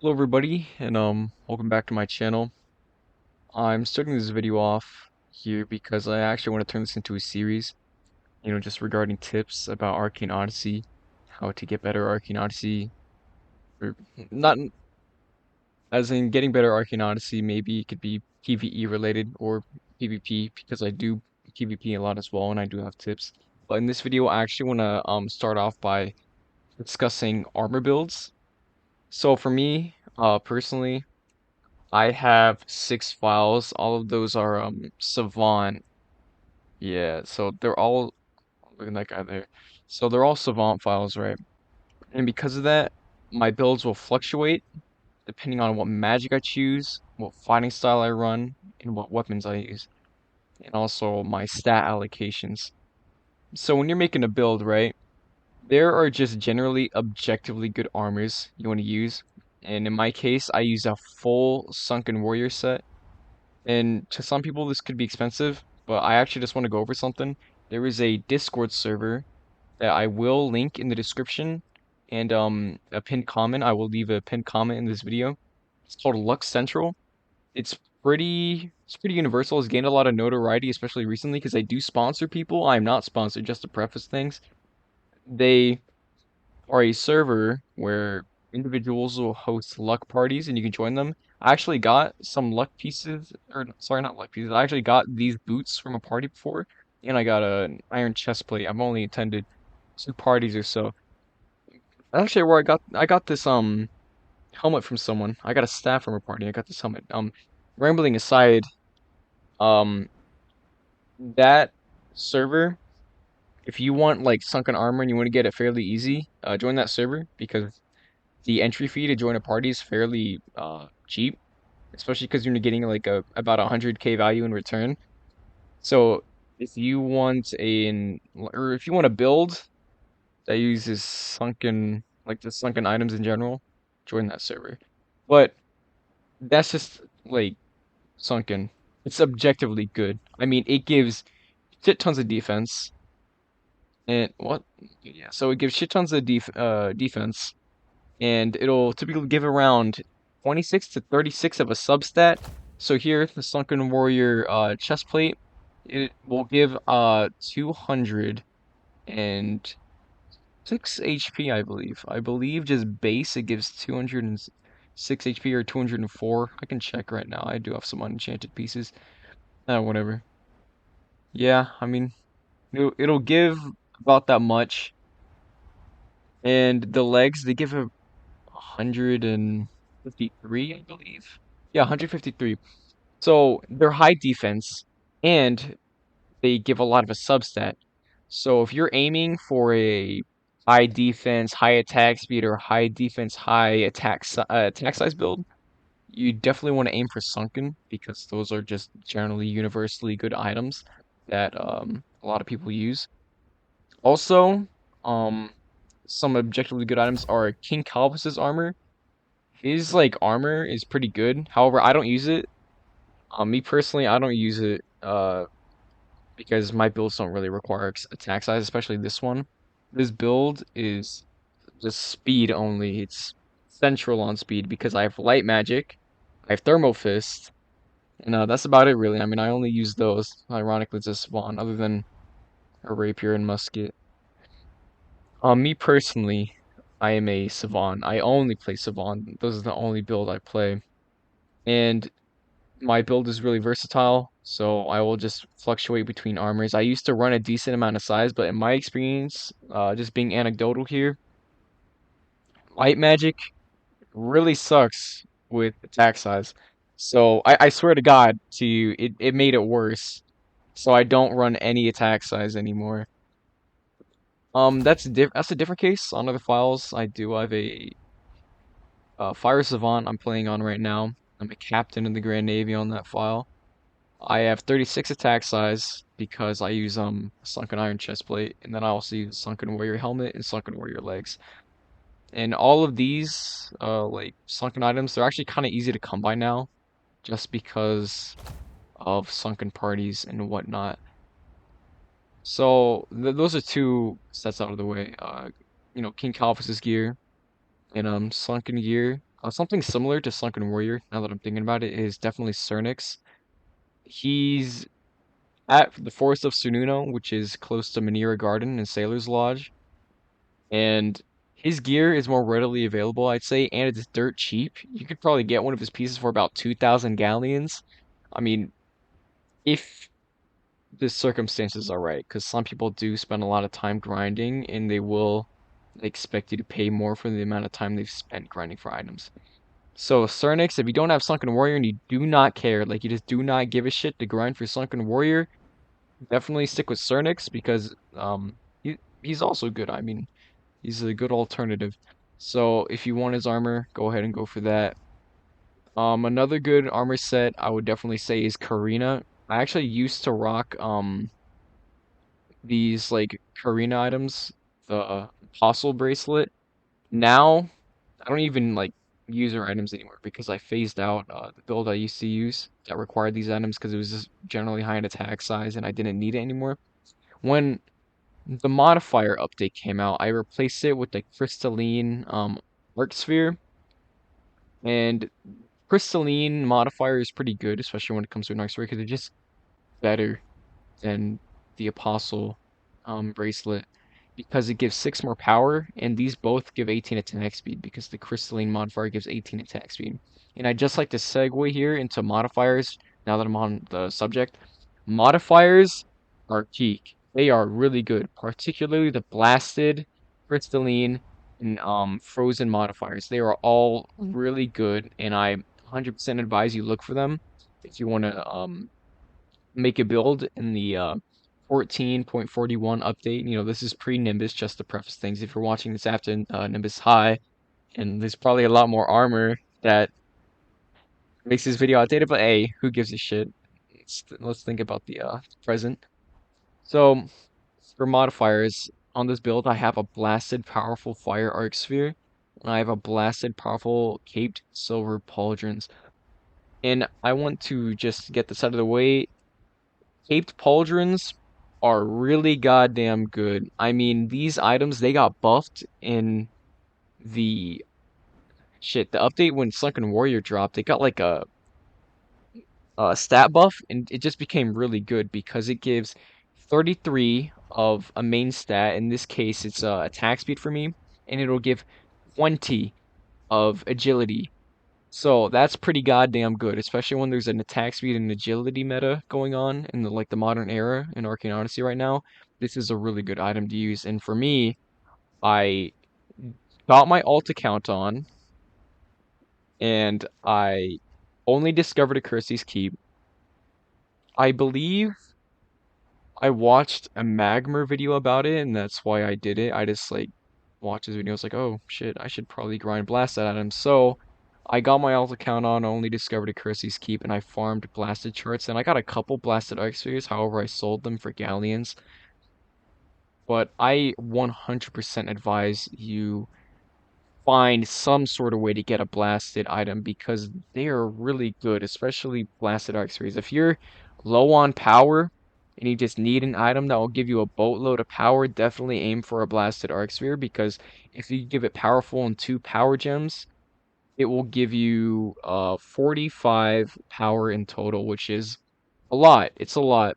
Hello everybody, and welcome back to my channel. I'm starting this video off here because I actually want to turn this into a series, just regarding tips about Arcane Odyssey, how to get better Arcane Odyssey, or not as in getting better Arcane Odyssey, maybe it could be PvE related or PvP because I do PvP a lot as well and I do have tips. But in this video, I actually want to start off by discussing armor builds. So for me, personally, I have 6 files. All of those are Savant. Yeah, so they're all look at that guy there. So they're all Savant files, right? And because of that, my builds will fluctuate depending on what magic I choose, what fighting style I run, and what weapons I use, and also my stat allocations. So when you're making a build, right, there are just generally objectively good armors you want to use. And in my case, I use a full Sunken Warrior set. And to some people, this could be expensive, but I actually just want to go over something. There is a Discord server that I will link in the description and a pinned comment. I will leave a pinned comment in this video. It's called Lux Central. It's pretty universal. It's gained a lot of notoriety, especially recently, because they do sponsor people. I'm not sponsored, just to preface things. They are a server where individuals will host luck parties and you can join them. I actually got some luck pieces, or sorry, not luck pieces. I actually got these boots from a party before, and I got an iron chest plate. I've only attended 2 parties or so. Actually, where I got this helmet from someone. I got a staff from a party. I got this helmet. Rambling aside, um, that server, if you want like sunken armor and you want to get it fairly easy, join that server because the entry fee to join a party is fairly cheap, especially because you're getting like about 100k value in return. So if you want or if you want to build that uses sunken like the sunken items in general, join that server. But that's just like sunken. It's objectively good. I mean, it gives shit tons of defense and what? Yeah, so it gives shit tons of defense and it'll typically give around 26 to 36 of a substat. So here, the Sunken Warrior chest plate, it will give 206 HP, I believe. I believe just base it gives 206 HP or 204. I can check right now. I do have some unenchanted pieces. Whatever. Yeah, I mean, it'll give about that much. And the legs, they give a 153, I believe. Yeah, 153. So they're high defense and they give a lot of a substat. So if you're aiming for a high defense, high attack speed, or high defense, attack size build, you definitely want to aim for Sunken because those are just generally universally good items that a lot of people use. Also, um, some objectively good items are King Calvus's armor. His like armor is pretty good. However, I don't use it. Me personally, I don't use it because my builds don't really require attack size, especially this one. This build is just speed only. It's central on speed because I have light magic, I have thermal fist, and that's about it really. I mean, I only use those. Ironically, it's a spawn other than a rapier and musket. Me personally, I am a savant. I only play savant. Those are the only build I play. And my build is really versatile, so I will just fluctuate between armors. I used to run a decent amount of size, but in my experience, just being anecdotal here, light magic really sucks with attack size. So I swear to God to you, it made it worse. So I don't run any attack size anymore. That's a different case. On other files, I do have a Fire Savant I'm playing on right now. I'm a captain in the Grand Navy on that file. I have 36 attack size because I use Sunken Iron Chestplate, and then I also use Sunken Warrior Helmet and Sunken Warrior Legs. And all of these like sunken items, they're actually kind of easy to come by now, just because of sunken parties and whatnot. So those are 2 sets out of the way. King Calphus's gear and sunken gear. Something similar to Sunken Warrior, now that I'm thinking about it, is definitely Cernix. He's at the Forest of Sununo, which is close to Manira Garden and Sailor's Lodge, and his gear is more readily available, I'd say, and it's dirt cheap. You could probably get one of his pieces for about 2,000 galleons. I mean, if the circumstances are right, because some people do spend a lot of time grinding, and they will expect you to pay more for the amount of time they've spent grinding for items. So Cernix, if you don't have Sunken Warrior and you do not care, like you just do not give a shit to grind for Sunken Warrior, definitely stick with Cernix because he's also good. I mean, he's a good alternative. So if you want his armor, go ahead and go for that. Another good armor set I would definitely say is Karina. I actually used to rock these like Karina items, the Apostle bracelet. Now I don't even like use her items anymore because I phased out the build I used to use that required these items because it was just generally high in attack size and I didn't need it anymore. When the modifier update came out, I replaced it with the crystalline arc sphere, and crystalline modifier is pretty good, especially when it comes to an arc sphere because it's just better than the Apostle bracelet because it gives 6 more power, and these both give 18 attack speed because the crystalline modifier gives 18 attack speed. And I'd just like to segue here into modifiers now that I'm on the subject. Modifiers are peak. They are really good, particularly the blasted, crystalline, and frozen modifiers. They are all really good, and I 100% advise you look for them if you want to make a build in the 14.41 update. You know, this is pre-Nimbus, just to preface things. If you're watching this after Nimbus High, and there's probably a lot more armor that makes this video outdated, but hey, who gives a shit? Let's think about the present. So, for modifiers, on this build, I have a blasted powerful fire arc sphere, and I have a blasted powerful caped silver pauldrons. And I want to just get this out of the way. Caped pauldrons are really goddamn good. I mean, these items, they got buffed in the the update when Sunken Warrior dropped. It got like a stat buff, and it just became really good because it gives 33 of a main stat. In this case, it's attack speed for me, and it'll give 20 of agility. So that's pretty goddamn good, especially when there's an attack speed and agility meta going on in the modern era in Arcane Odyssey right now. This is a really good item to use. And for me, I got my alt account on, and I only discovered a Kirsty's Keep. I believe I watched a Magmer video about it, and that's why I did it. I just like watched his video. I was like, oh shit, I should probably grind blast that at him. So I got my alt account on, only discovered a Kirsty's Keep, and I farmed blasted charts. And I got a couple blasted arc spheres. However, I sold them for galleons. But I 100% advise you find some sort of way to get a blasted item because they are really good, especially blasted arc spheres. If you're low on power and you just need an item that will give you a boatload of power, definitely aim for a blasted arc sphere because if you give it powerful and 2 power gems, it will give you 45 power in total, which is a lot. It's a lot.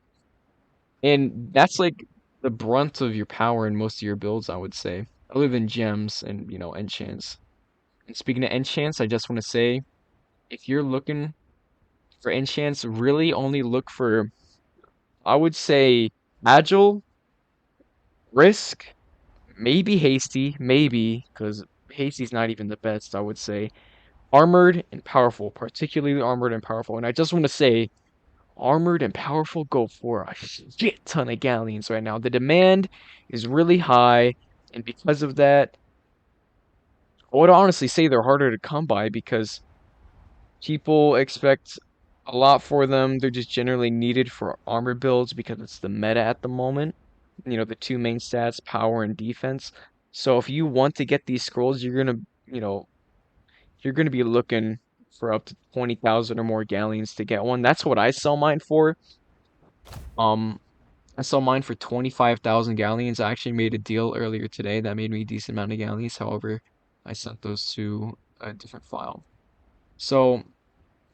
And that's like the brunt of your power in most of your builds, I would say, other than gems and, enchants. And speaking of enchants, I just want to say, if you're looking for enchants, really only look for, I would say, agile, risk, maybe hasty, maybe, because hasty's not even the best, I would say. Armored and powerful, particularly armored and powerful. And I just want to say, armored and powerful go for a shit ton of galleons right now. The demand is really high, and because of that, I would honestly say they're harder to come by because people expect a lot for them. They're just generally needed for armor builds because it's the meta at the moment. The two main stats, power and defense. So if you want to get these scrolls, you're gonna be looking for up to 20,000 or more galleons to get one. That's what I sell mine for. Um, I sell mine for 25,000 galleons. I actually made a deal earlier today that made me a decent amount of galleons. However, I sent those to a different file. So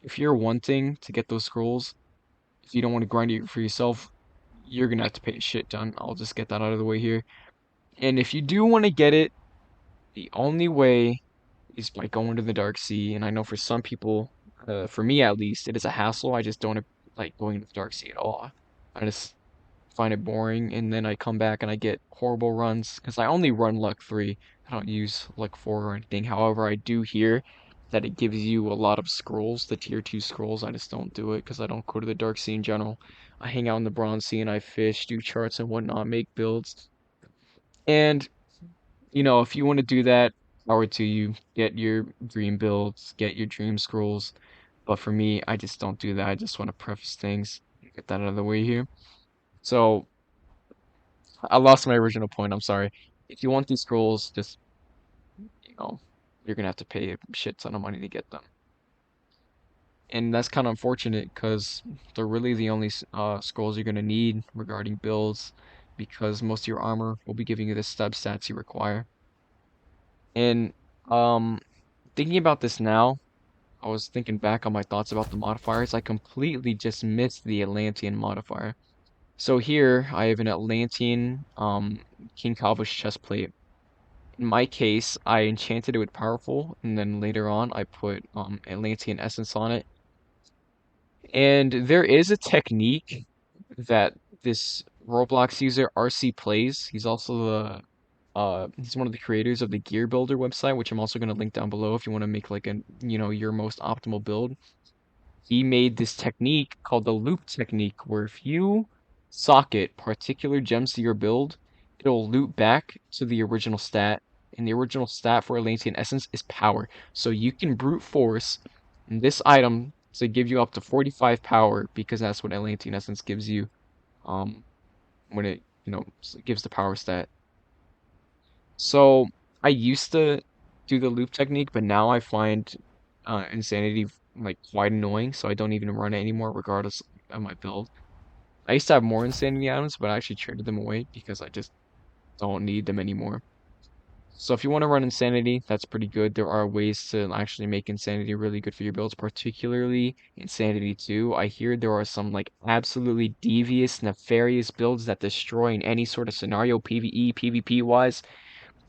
if you're wanting to get those scrolls, if you don't want to grind it for yourself, you're gonna have to pay a shit ton. I'll just get that out of the way here. And if you do want to get it, the only way is by going to the Dark Sea. And I know for some people, for me at least, it is a hassle. I just don't like going to the Dark Sea at all. I just find it boring, and then I come back and I get horrible runs because I only run luck 3. I don't use luck 4 or anything. However, I do hear that it gives you a lot of scrolls, the tier 2 scrolls. I just don't do it because I don't go to the Dark Sea in general. I hang out in the Bronze Sea and I fish, do charts and whatnot, make builds. And, if you want to do that, power to you. Get your dream builds, get your dream scrolls. But for me, I just don't do that. I just want to preface things, get that out of the way here. So, I lost my original point. I'm sorry. If you want these scrolls, just, you know, you're gonna have to pay a shit ton of money to get them. And that's kind of unfortunate because they're really the only scrolls you're gonna need regarding builds, because most of your armor will be giving you the sub stats you require. And um, thinking about this now, I was thinking back on my thoughts about the modifiers. I completely just missed the Atlantean modifier. So here I have an Atlantean King Calvish chestplate. In my case, I enchanted it with powerful, and then later on I put Atlantean essence on it. And there is a technique that this Roblox user RC plays. He's also he's one of the creators of the Gear Builder website, which I'm also going to link down below if you want to make like your most optimal build. He made this technique called the loop technique, where if you socket particular gems to your build, it'll loop back to the original stat. And the original stat for Atlantean Essence is power. So you can brute force this item to give you up to 45 power, because that's what Atlantean Essence gives you um when it, gives the power stat. So I used to do the loop technique, but now I find Insanity like quite annoying, so I don't even run it anymore, regardless of my build. I used to have more Insanity items, but I actually traded them away because I just don't need them anymore. So if you want to run Insanity, that's pretty good. There are ways to actually make Insanity really good for your builds, particularly Insanity 2. I hear there are some like absolutely devious, nefarious builds that destroy in any sort of scenario, PvE, PvP wise.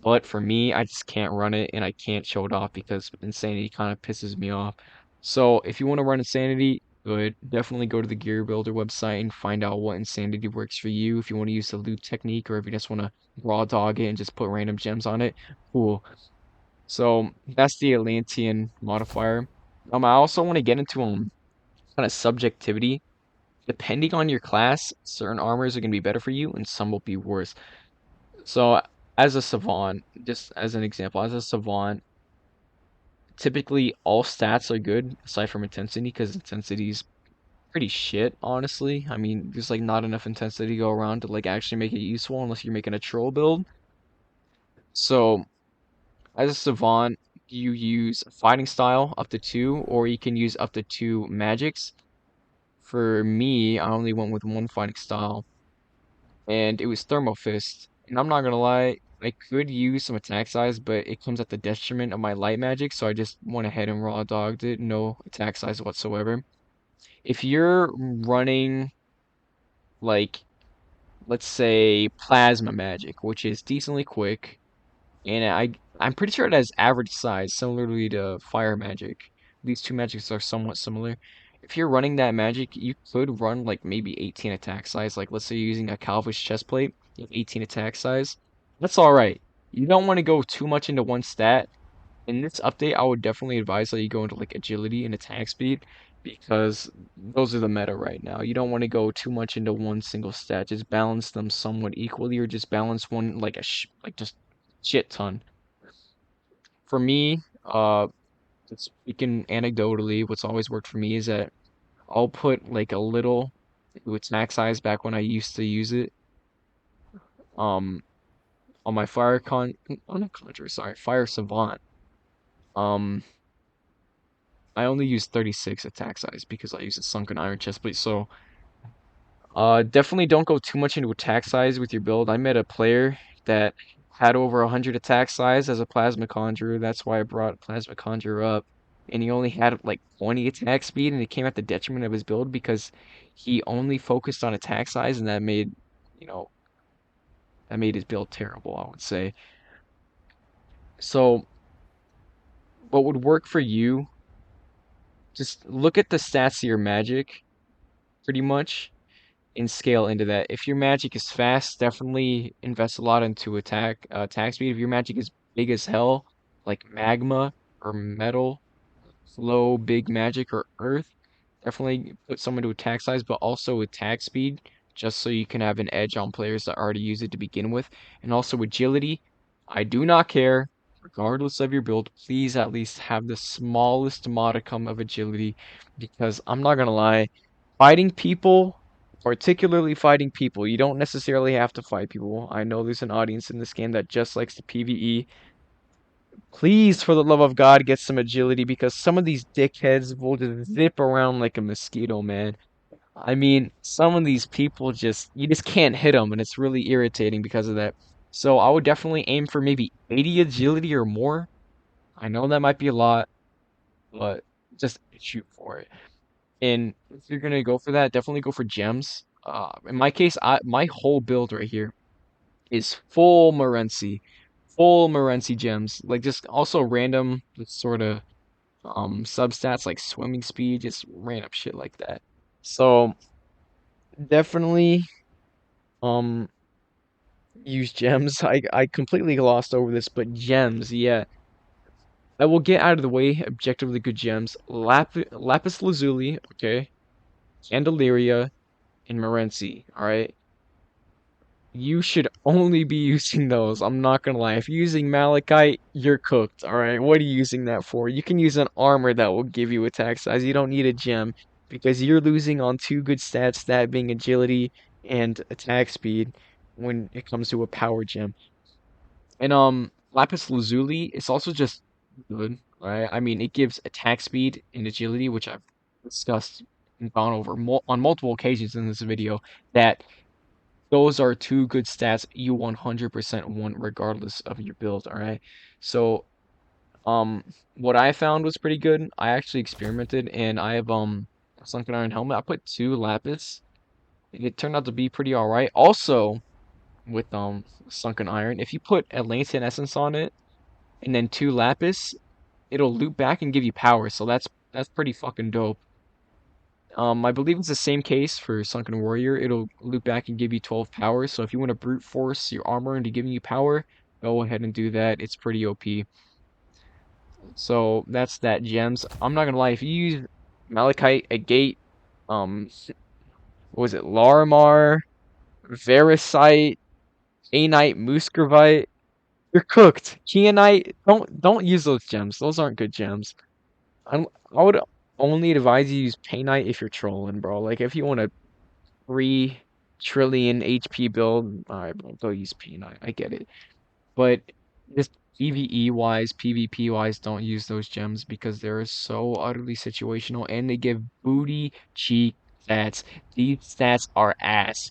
But for me, I just can't run it and I can't show it off because Insanity kind of pisses me off. So if you want to run Insanity, good. Definitely go to the Gear Builder website and find out what Insanity works for you. If you want to use the loop technique, or if you just want to raw dog it and just put random gems on it, cool. So that's the Atlantean modifier. I also want to get into kind of subjectivity. Depending on your class, certain armors are going to be better for you and some will be worse. So as a savant, just as an example, as a savant, typically all stats are good aside from intensity, because intensity is pretty shit, honestly. I mean, there's like not enough intensity to go around to like actually make it useful unless you're making a troll build. So as a savant, you use fighting style up to 2, or you can use up to 2 magics. For me, I only went with one fighting style, and it was Thermal Fist. And I'm not gonna lie, I could use some attack size, but it comes at the detriment of my light magic, so I just went ahead and raw dogged it, no attack size whatsoever. If you're running like, let's say, plasma magic, which is decently quick, and I'm pretty sure it has average size, similarly to fire magic. These two magics are somewhat similar. If you're running that magic, you could run like maybe 18 attack size. Like let's say you're using a Calvish chestplate, you have 18 attack size. That's all right. You don't want to go too much into one stat. In this update, I would definitely advise that you go into like agility and attack speed, because those are the meta right now. You don't want to go too much into one single stat. Just balance them somewhat equally, or just balance one like like just shit ton. For me, speaking anecdotally, what's always worked for me is that I'll put like a little to attack size back when I used to use it. Um, on my oh, not conjurer, sorry, fire savant. Um, I only use 36 attack size because I use a sunken iron chestplate. So, definitely don't go too much into attack size with your build. I met a player that had over 100 attack size as a plasma conjurer. That's why I brought plasma conjurer up. And he only had like 20 attack speed, and it came at the detriment of his build because he only focused on attack size, and you know, that made his build terrible, I would say. So, what would work for you, just look at the stats of your magic, pretty much, and scale into that. If your magic is fast, definitely invest a lot into attack speed. If your magic is big as hell, like magma or metal, slow, big magic or earth, definitely put someone to attack size, but also attack speed, just so you can have an edge on players that already use it to begin with. And also agility. I do not care, regardless of your build, please at least have the smallest modicum of agility, because I'm not gonna lie, fighting people, particularly fighting people, you don't necessarily have to fight people. I know there's an audience in this game that just likes to PvE. Please, for the love of God, get some agility because some of these dickheads will just zip around like a mosquito, man. I mean, some of these people you just can't hit them, and it's really irritating because of that. So I would definitely aim for maybe 80 agility or more. I know that might be a lot, but just shoot for it. And if you're gonna go for that, definitely go for gems. In my case, my whole build right here is full Morency gems. Like just also random sort of substats like swimming speed, just random shit like that. So definitely um use gems. I completely glossed over this, but gems, yeah. I will get out of the way objectively good gems. Lapis Lazuli, okay, Candelaria, and Morency, alright? You should only be using those. I'm not gonna lie. If you're using Malachite, you're cooked. All right. What are you using that for? You can use an armor that will give you attack size. You don't need a gem because you're losing on two good stats, that being agility and attack speed when it comes to a power gem. And Lapis Lazuli, it's also just good, right? I mean, it gives attack speed and agility, which I've discussed and gone over on multiple occasions in this video, that those are two good stats you 100% want regardless of your build, all right? So, um, what I found was pretty good. I actually experimented and I have a Sunken Iron helmet. I put two lapis and it turned out to be pretty all right. Also, with Sunken Iron, if you put Atlantean essence on it and then two lapis, it'll loop back and give you power. So that's pretty fucking dope. I believe it's the same case for Sunken Warrior. It'll loop back and give you 12 power. So if you want to brute force your armor into giving you power, go ahead and do that. It's pretty OP. So that's that gems. I'm not gonna lie, if you use Malachite, Agate, um, what was it, Larimar, Verisite, Anite, Muscovite, you're cooked. Kyanite, don't use those gems. Those aren't good gems. I would only advise you use Painite if you're trolling, bro. Like if you want to 3 trillion HP build. Alright, bro, go use P9. I get it. But just PvE wise, PvP wise, don't use those gems because they're so utterly situational and they give booty cheek stats. These stats are ass.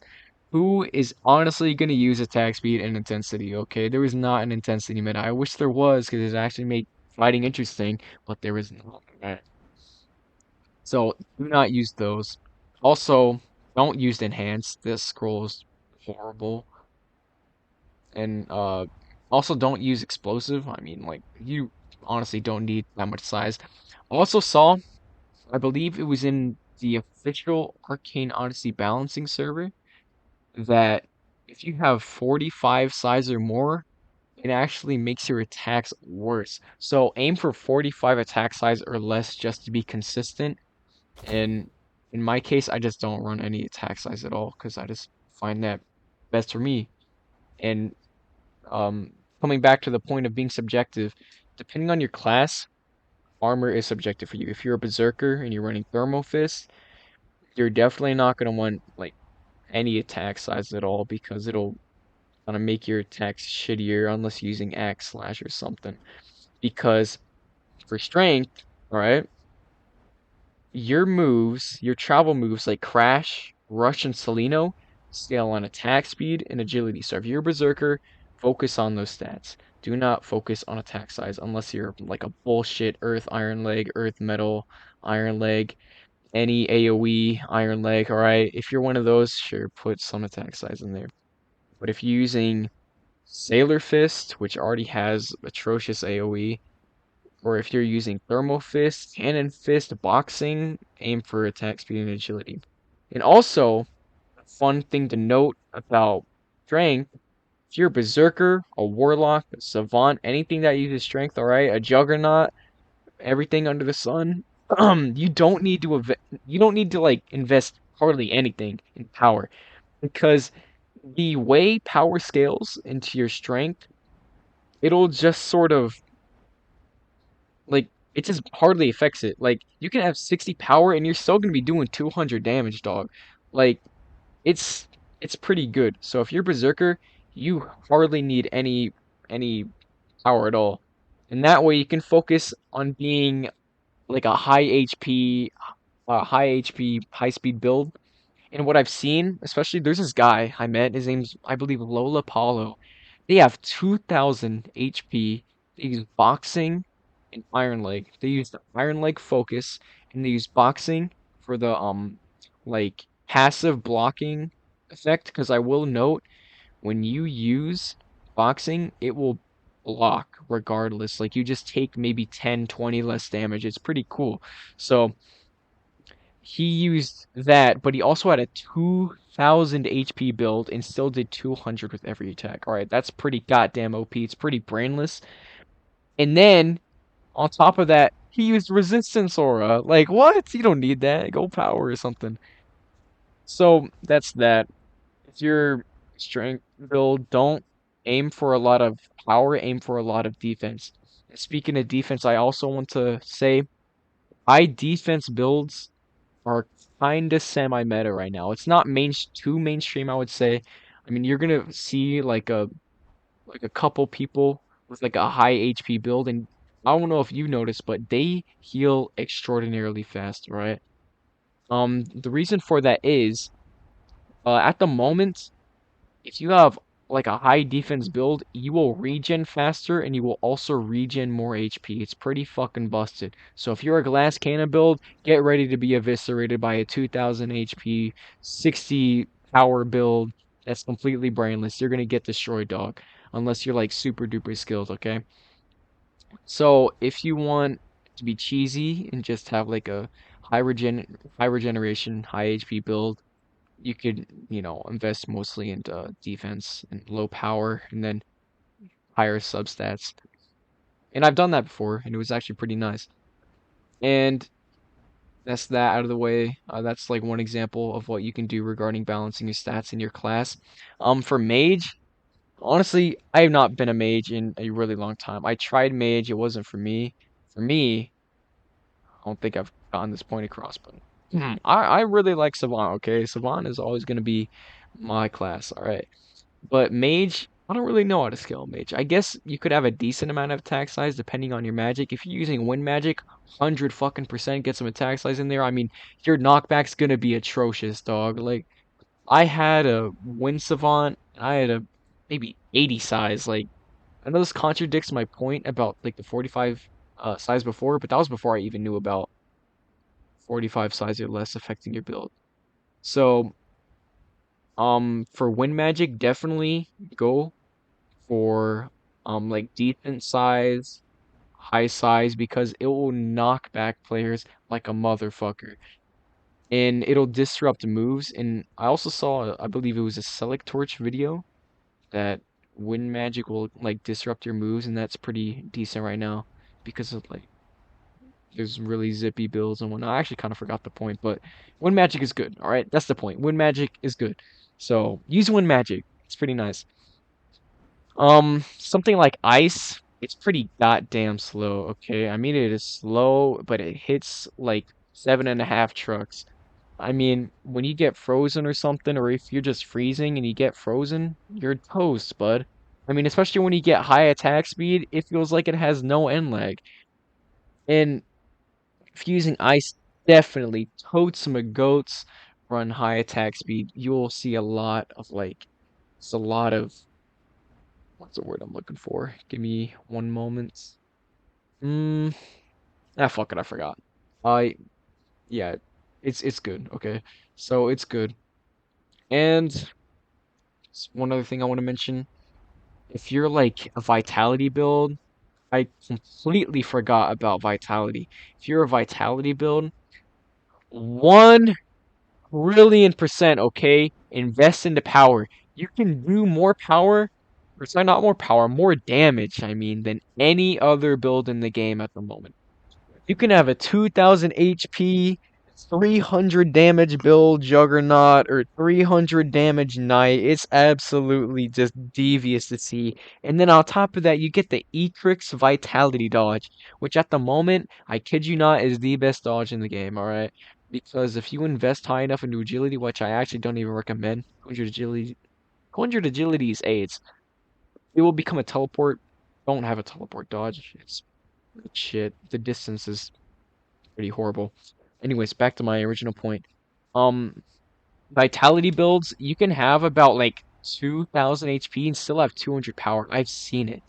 Who is honestly going to use attack speed and intensity? Okay, there is not an intensity meta. I wish there was because it actually made fighting interesting, but there is not. So do not use those. Also, don't use enhance. This scroll is horrible. And also don't use explosive. I mean, like you honestly don't need that much size. Also saw, I believe it was in the official Arcane Odyssey balancing server that if you have 45 size or more, it actually makes your attacks worse. So aim for 45 attack size or less just to be consistent. And in my case, I just don't run any attack size at all because I just find that best for me. And coming back to the point of being subjective, depending on your class, armor is subjective for you. If you're a berserker and you're running thermal fist, you're definitely not going to want like any attack size at all because it'll kind of make your attacks shittier unless you're using axe slash or something. Because for strength, all right, your travel moves like Crash, Rush, and Salino scale on attack speed and agility. So if you're a Berserker, focus on those stats. Do not focus on attack size unless you're like a bullshit Earth Iron Leg, Earth Metal Iron Leg, any AoE Iron Leg, alright? If you're one of those, sure, put some attack size in there. But if you're using Sailor Fist, which already has atrocious AoE, or if you're using Thermal Fist, Cannon Fist, Boxing, aim for attack speed and agility. And also, a fun thing to note about strength, if you're a Berserker, a Warlock, a Savant, anything that uses strength, alright, a Juggernaut, everything under the sun, you don't need to you don't need to like invest hardly anything in power because the way power scales into your strength, it'll just sort of like it just hardly affects it. Like you can have 60 power and you're still gonna be doing 200 damage, dog. Like it's it's pretty good. So if you're Berserker, you hardly need any power at all. And that way you can focus on being like a high HP, high speed build. And what I've seen, especially there's this guy I met, his name's I believe Lola Paulo. They have 2000 HP. They use boxing and iron leg. They use the iron leg focus and they use boxing for the like passive blocking effect because I will note when you use boxing, it will block regardless. Like you just take maybe 10, 20 less damage. It's pretty cool. So he used that, but he also had a 2000 HP build and still did 200 with every attack. All right, that's pretty goddamn OP. It's pretty brainless. And then on top of that, he used resistance aura. Like what? You don't need that. Go power or something. So that's that. If your strength build, don't aim for a lot of power, aim for a lot of defense. And speaking of defense, I also want to say high defense builds are kind of semi-meta right now. It's not too mainstream, I would say. I mean, you're gonna see like a couple people with like a high HP build, and I don't know if you noticed, but they heal extraordinarily fast, right? The reason for that is, at the moment, if you have like a high defense build, you will regen faster and you will also regen more HP. It's pretty fucking busted. So if you're a glass cannon build, get ready to be eviscerated by a 2000 HP, 60 power build that's completely brainless. You're gonna get destroyed, dog. Unless you're like super duper skilled, okay? So if you want to be cheesy and just have like a high regeneration, high HP build, you could, invest mostly into defense and low power and then higher substats. And I've done that before, and it was actually pretty nice. And that's that out of the way. That's like one example of what you can do regarding balancing your stats in your class. For mage, honestly, I have not been a mage in a really long time. I tried mage, it wasn't for me. For me, I don't think I've gotten this point across, but I really like Savant, okay? Savant is always going to be my class, all right? But mage, I don't really know how to scale mage. I guess you could have a decent amount of attack size depending on your magic. If you're using wind magic, 100 fucking percent get some attack size in there. I mean, your knockback's gonna be atrocious, dog. Like I had a wind savant, and I had a maybe 80 size. Like I know this contradicts my point about like the 45 size before, but that was before I even knew about 45 size or less affecting your build. So, for wind magic, definitely go for like decent size, high size because it will knock back players like a motherfucker. And it'll disrupt moves. And I also saw, I believe it was a Select Torch video that Wind Magic will like disrupt your moves, and that's pretty decent right now because of like there's really zippy builds and whatnot. I actually kind of forgot the point, but Wind Magic is good. All right, that's the point. Wind Magic is good. So use Wind Magic. It's pretty nice. Something like ice, it's pretty goddamn slow, okay? I mean, it is slow, but it hits like 7.5 trucks. I mean, when you get frozen or something, or if you're just freezing and you get frozen, you're toast, bud. I mean, especially when you get high attack speed, it feels like it has no end lag. And if you're using ice, definitely totes my goats run high attack speed. You'll see a lot of like, it's a lot of what's the word I'm looking for? Give me one moment. Mm, fuck it, I forgot. I yeah, it's good. Okay, so it's good. And one other thing I want to mention, if you're like a vitality build, I completely forgot about vitality. If you're a vitality build, 1 trillion%, okay? Invest into power. You can do more power, or sorry, not more power, more damage, I mean, than any other build in the game at the moment. You can have a 2000 HP, 300 damage build Juggernaut, or 300 damage Knight. It's absolutely just devious to see. And then on top of that, you get the Etrix Vitality dodge, which at the moment, I kid you not, is the best dodge in the game, alright? Because if you invest high enough into agility, which I actually don't even recommend, conjured agility is AIDS. It will become a teleport. Don't have a teleport dodge. It's shit. The distance is pretty horrible. Anyways, back to my original point. Um, Vitality builds, you can have about like 2000 HP and still have 200 power. I've seen it.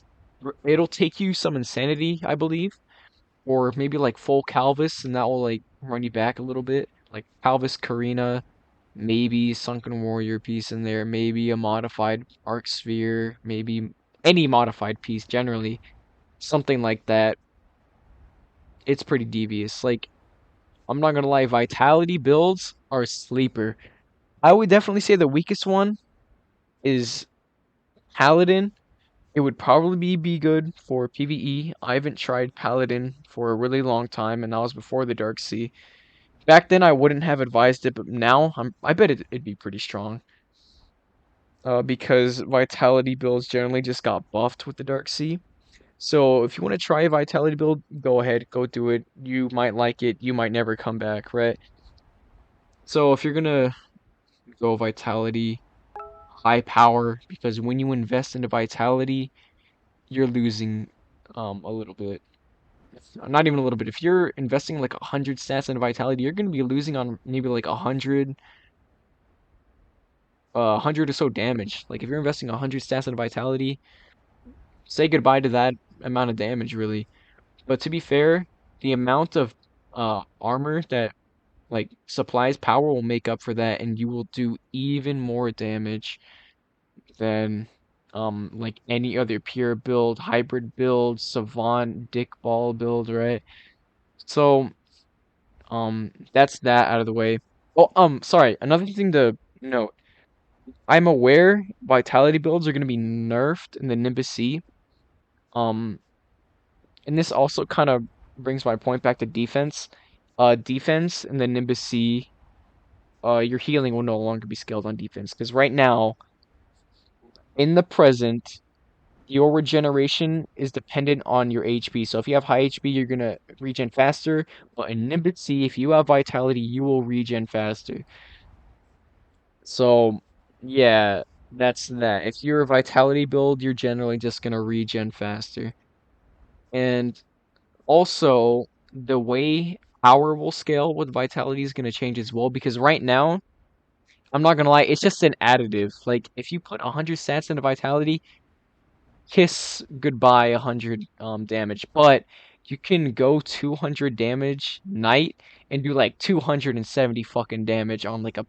It'll take you some insanity, I believe, or maybe like full Calvis, and that will like run you back a little bit. Like Calvis Karina, maybe Sunken Warrior piece in there, maybe a modified Arc Sphere, maybe any modified piece generally, something like that. It's pretty devious. Like, I'm not gonna lie, Vitality builds are a sleeper. I would definitely say the weakest one is Paladin. It would probably be good for PvE. I haven't tried Paladin for a really long time, and that was before the Dark Sea. Back then, I wouldn't have advised it, but now I bet it'd be pretty strong. Because Vitality builds generally just got buffed with the Dark Sea. So if you want to try a Vitality build, go ahead, go do it. You might like it, you might never come back, right? So if you're gonna go Vitality, high power, because when you invest into Vitality, you're losing a little bit. Not even a little bit. If you're investing like 100 stats into Vitality, you're gonna be losing on maybe like 100 or so damage. Like if you're investing 100 stats into Vitality, say goodbye to that amount of damage, really. But to be fair, the amount of armor that like supplies power will make up for that, and you will do even more damage than like any other pure build, hybrid build, savant, dick ball build, right? So that's that out of the way. Oh, sorry, another thing to note. I'm aware vitality builds are gonna be nerfed in the Nimbus C. Um, and this also kind of brings my point back to defense. Defense in the Nimbus C, your healing will no longer be scaled on defense because right now, in the present, your regeneration is dependent on your HP. So if you have high HP, you're gonna regen faster. But in Nimbus C, if you have vitality, you will regen faster. So yeah, that's that. If you're a vitality build, you're generally just gonna regen faster. And also, the way power will scale with vitality is gonna change as well because right now, I'm not gonna lie, it's just an additive. Like if you put 100 stats into vitality, kiss goodbye 100 damage. But you can go 200 damage Knight and do like 270 fucking damage on like a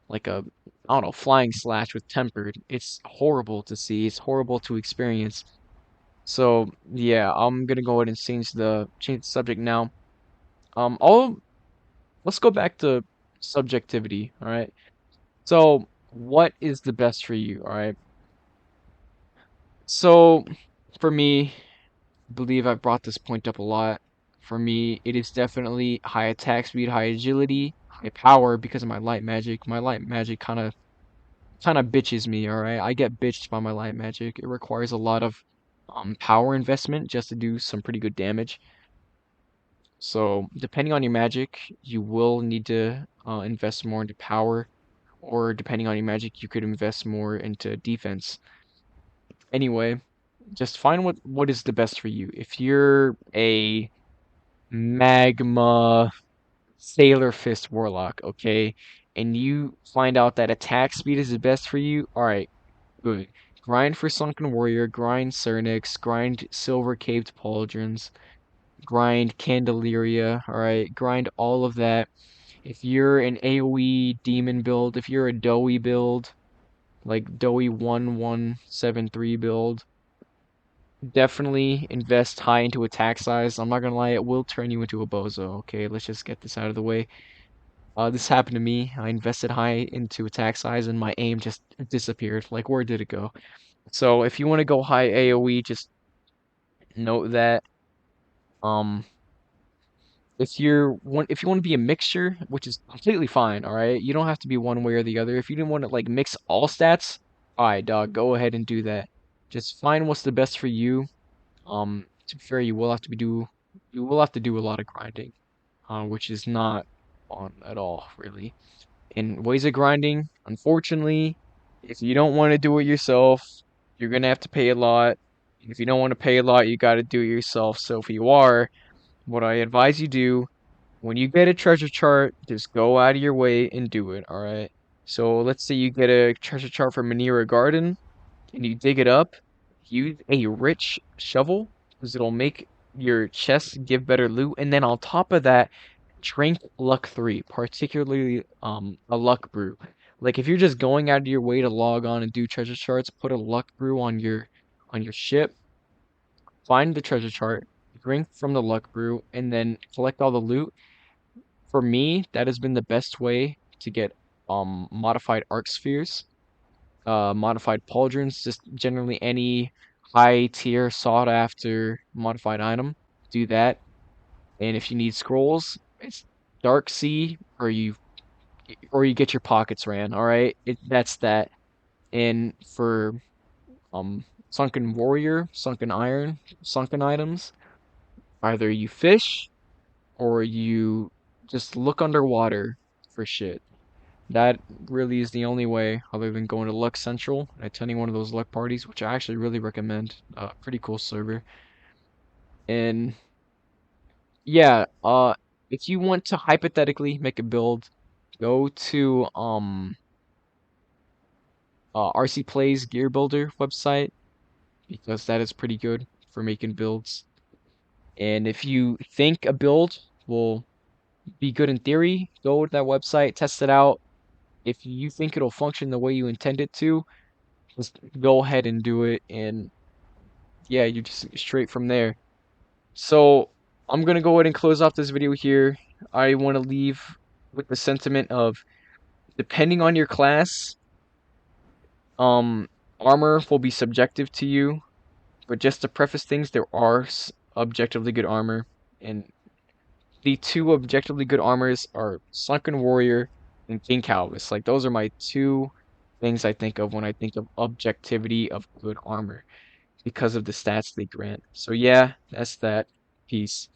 I don't know, flying slash with tempered. It's horrible to see. It's horrible to experience. So yeah, I'm gonna go ahead and change the subject now. I'll let's go back to subjectivity. All right. So what is the best for you? All right. So for me, I believe I've brought this point up a lot. For me, it is definitely high attack speed, high agility, high power because of my light magic. My light magic kind of bitches me, all right? I get bitched by my light magic. It requires a lot of power investment just to do some pretty good damage. So, depending on your magic, you will need to invest more into power, or depending on your magic, you could invest more into defense. Anyway, just find what is the best for you. If you're a magma Sailor Fist Warlock, okay, and you find out that attack speed is the best for you, all right, good. grind for Sunken Warrior, grind Cernix, grind Silver Caped Pauldrons, grind Candelaria, alright, grind all of that. If you're an AoE demon build, if you're a doughy build, like doughy 1173 build, definitely invest high into attack size. I'm not gonna lie, it will turn you into a bozo. Okay, let's just get this out of the way. This happened to me. I invested high into attack size and my aim just disappeared. Like, where did it go? So if you want to go high AoE, just note that. Um, if you want to be a mixture, which is completely fine, all right? You don't have to be one way or the other. If you didn't want to like mix all stats, all right, dog, go ahead and do that. Just find what's the best for you. To be fair, you will have to do a lot of grinding, which is not fun at all, really. In ways of grinding, unfortunately, if you don't want to do it yourself, you're gonna have to pay a lot. If you don't want to pay a lot, you gotta do it yourself. So if you are, what I advise you do when you get a treasure chart, just go out of your way and do it, all right? So let's say you get a treasure chart for Manira Garden and you dig it up, use a rich shovel because it'll make your chest give better loot. And then on top of that, drink luck 3, particularly a luck brew. Like if you're just going out of your way to log on and do treasure charts, put a luck brew on your ship, find the treasure chart, drink from the luck brew, and then collect all the loot. For me, that has been the best way to get modified arc spheres, modified pauldrons, just generally any high tier sought after modified item. Do that. And if you need scrolls, it's Dark Sea or you get your pockets ran, all right? That's that. And for Sunken Warrior, Sunken Iron, Sunken items, either you fish or you just look underwater for shit. That really is the only way, other than going to Luck Central and attending one of those luck parties, which I actually really recommend. Pretty cool server. And yeah, if you want to hypothetically make a build, go to RC Plays Gear Builder website because that is pretty good for making builds. And if you think a build will be good in theory, go to that website, test it out. If you think it'll function the way you intend it to, just go ahead and do it. And yeah, you just straight from there. So I'm gonna go ahead and close off this video here. I want to leave with the sentiment of depending on your class, um, armor will be subjective to you. But just to preface things, there are objectively good armor, and the two objectively good armors are Sunken Warrior and King Calvis. Like those are my two things I think of when I think of objectivity of good armor because of the stats they grant. So yeah, that's that. Peace.